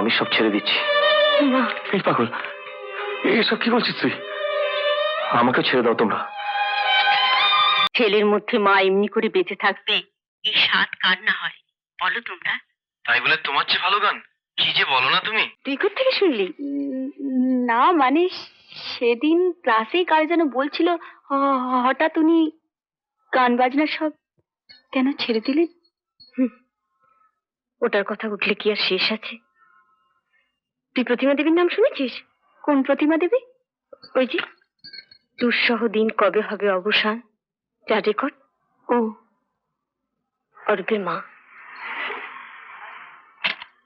আমি সব ছেড়ে দিচ্ছি। এই পাগল, এসব কি বলছিস তুই? আমাকে ছেড়ে দাও তোমরা। ছেলের মধ্যে মা এমনি করে বেঁচে থাকবে, এই স্বাদ কার না হয় বলো তোমরা? তাই বলে তোমার চেয়ে ভালো গান কি যে বলো না তুমি। তুই কোথা থেকে শুনলি? না মানে সেদিন ক্লাসেই কার যেন বলছিল হঠাৎ উনি গান বাজনা সব কেন ছেড়ে দিলেন। ওটার কথা উঠলে কি আর শেষ আছে? তুই প্রতিমা দেবীর নাম শুনেছিস? কোন প্রতিমা দেবী? ওই যে দুঃসহ দিন কবে হবে অবসান, যার রেকর্ড। ও অরূপের মা।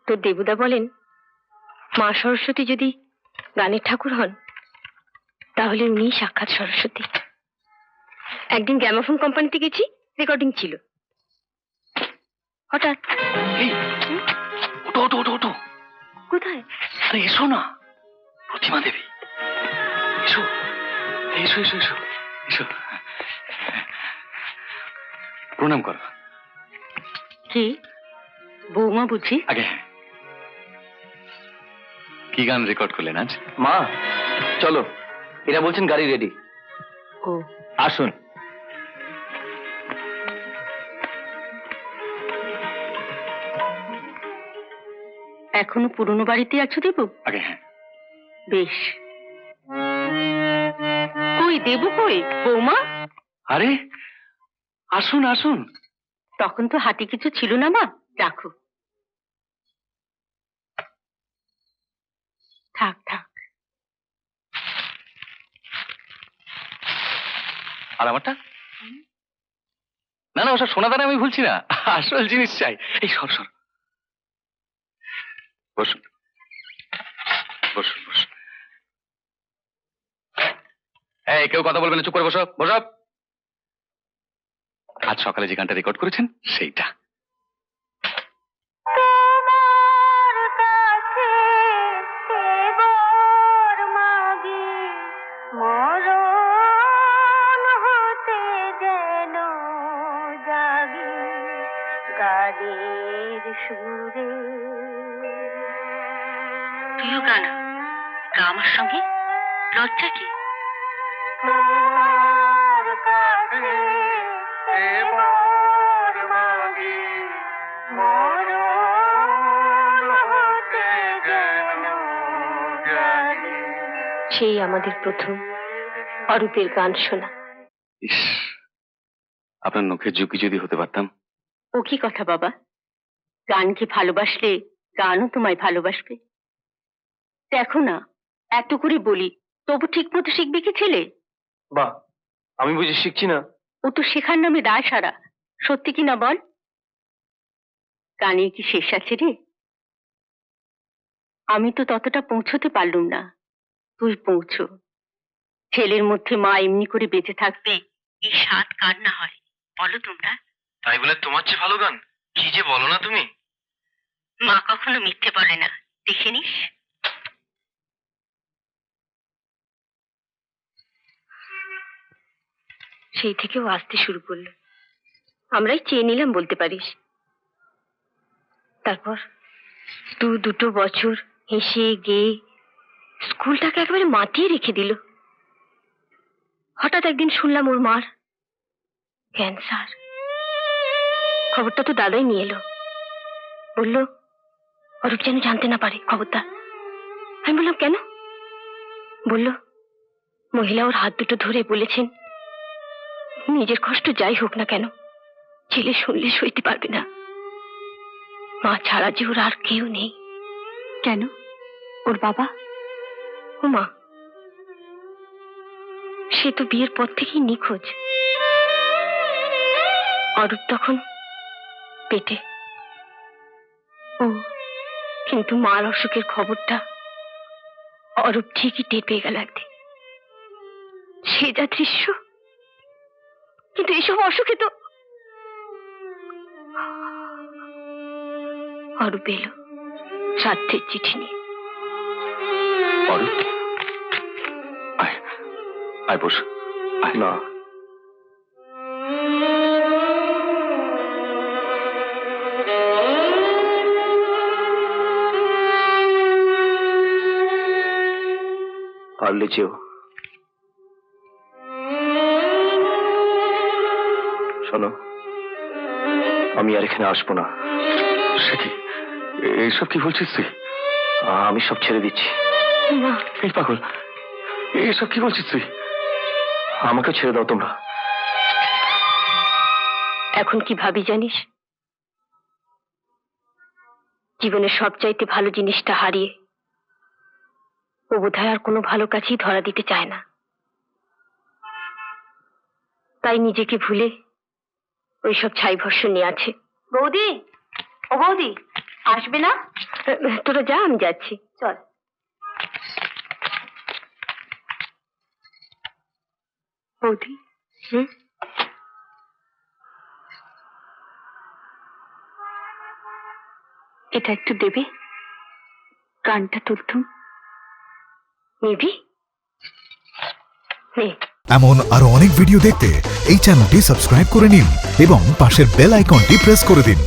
তোর দেবুদা বলেন মা সরস্বতী যদি গানের ঠাকুর হন তাহলে উনিই সাক্ষাৎ সরস্বতী। একদিন গ্রামোফোন কোম্পানিতে গেছি, রেকর্ডিং ছিল। হঠাৎ ওটো কোথায়? আরে এসো না, প্রতিমা দেবী এসো এসো এসো এসো এসো। প্রণাম করো। কি বৌমা বুঝি? আগে কি গান রেকর্ড করলেন আজ? মা চলো, এরা বলছেন গাড়ি রেডি। ও আসুন। এখনো পুরনো বাড়িতে আছো দেবু? আগে হ্যাঁ। বেশ। কই দেবু, কই বৌমা? আরে আসুন আসুন। তখন তো হাতে কিছু ছিল না মা, রাখো। থাক থাক। আর আমারটা? না না, ওসব সোনা দানা আমি ভুলছি না, আসল জিনিস চাই। এই সর সর, বসুন বসুন বসুন। এই কেউ কথা বলবে না, চুপ করে বসো বসো। আজ সকালে যে গানটা রেকর্ড করেছেন সেইটা। তুইও গানা গা আমার সঙ্গে, লজ্জা কি? সেই আমাদের প্রথম অরূপের গান শোনা। ইস, আপনার নখের ঝুঁকি যদি হতে পারতাম। ও কি কথা বাবা, গানকে ভালোবাসলে গানও তোমায় ভালোবাসবে। দেখো না, এত করে বলি তবু ঠিক মতো শিখবে কি ছেলে? বাহ, আমি বুঝি শিখছি না? ও তো শেখার নামে দায় সারা। সত্যি কি না বল? গানের কি শেষ আছে রে? আমি তো ততটা পৌঁছতে পারলুম না, তুই পৌঁছো। ছেলের মধ্যে মা এমনি করে বেঁচে থাকবে, এই স্বাদ কার না হয় বলো তোমরা? তাই বলে তোমার চেয়ে ভালো গান কি যে বলো না তুমি। মা কখনো মিথ্যে বলে না, দেখে নিস। সেই থেকেও আসতে শুরু করলো, আমরাই চেয়ে নিলাম বলতে পারিস। তারপর দুটো বছর হেসে গেয়ে স্কুলটাকে একেবারে মাতিয়ে রেখে দিল। হঠাৎ একদিন শুনলাম ওর মার ক্যান্সার। খবরটা তো দাদাই নিয়ে এলো, বললো অরূপ যেন জানতে না পারে খবরটা। আমি বললাম কেন? বলল মহিলা ওর হাত দুটো ধরে বলেছেন নিজের কষ্ট যাই হোক না কেন ছেলে শুনলে সইতে পারবে না, মা ছাড়া যে ওর আর কেউ নেই। কেন? ওর বাবা? ও মা, সে তো বিয়ের পর থেকেই নিখোঁজ। অরূপ তখন পেটে। ও কিন্তু মার অসুখের খবরটা অরূপ ঠিকই টের পেয়ে গেল একদিন। সে যা দৃশ্য, কিন্তু এসব অসুখে তো। অরূপ এলো শ্রাদ্ধের চিঠি নিয়ে। অরূপ, আয় আয় বস। না, পারলে যেও। শোনো, আমি আর এখানে আসবো না। সে কি, এইসব কি বলছিস তুই? আমি সব ছেড়ে দিচ্ছি। না, এই পাগল, এইসব কি বলছিস তুই? আমাকে ছেড়ে দাও তোমরা। এখন কি ভাবি জানিস? জীবনের সবচাইতে ভালো জিনিসটা হারিয়ে ও বোধহয় আর কোনো ভালো কাজই ধরা দিতে চায় না। তাই নিজেকে ভুলে ওইসব ছাই ভস্য নিয়ে আছে। বৌদি, ও বৌদি, আসবে না? তোরা যা, আমি যাচ্ছি। চল। বৌদি, এটা একটু দেবে? কানটা তুলতুম। নিবি? নে। এমন আরো অনেক ভিডিও দেখতে এই চ্যানেলটি সাবস্ক্রাইব করে নিন এবং পাশের বেল আইকনটি প্রেস করে দিন।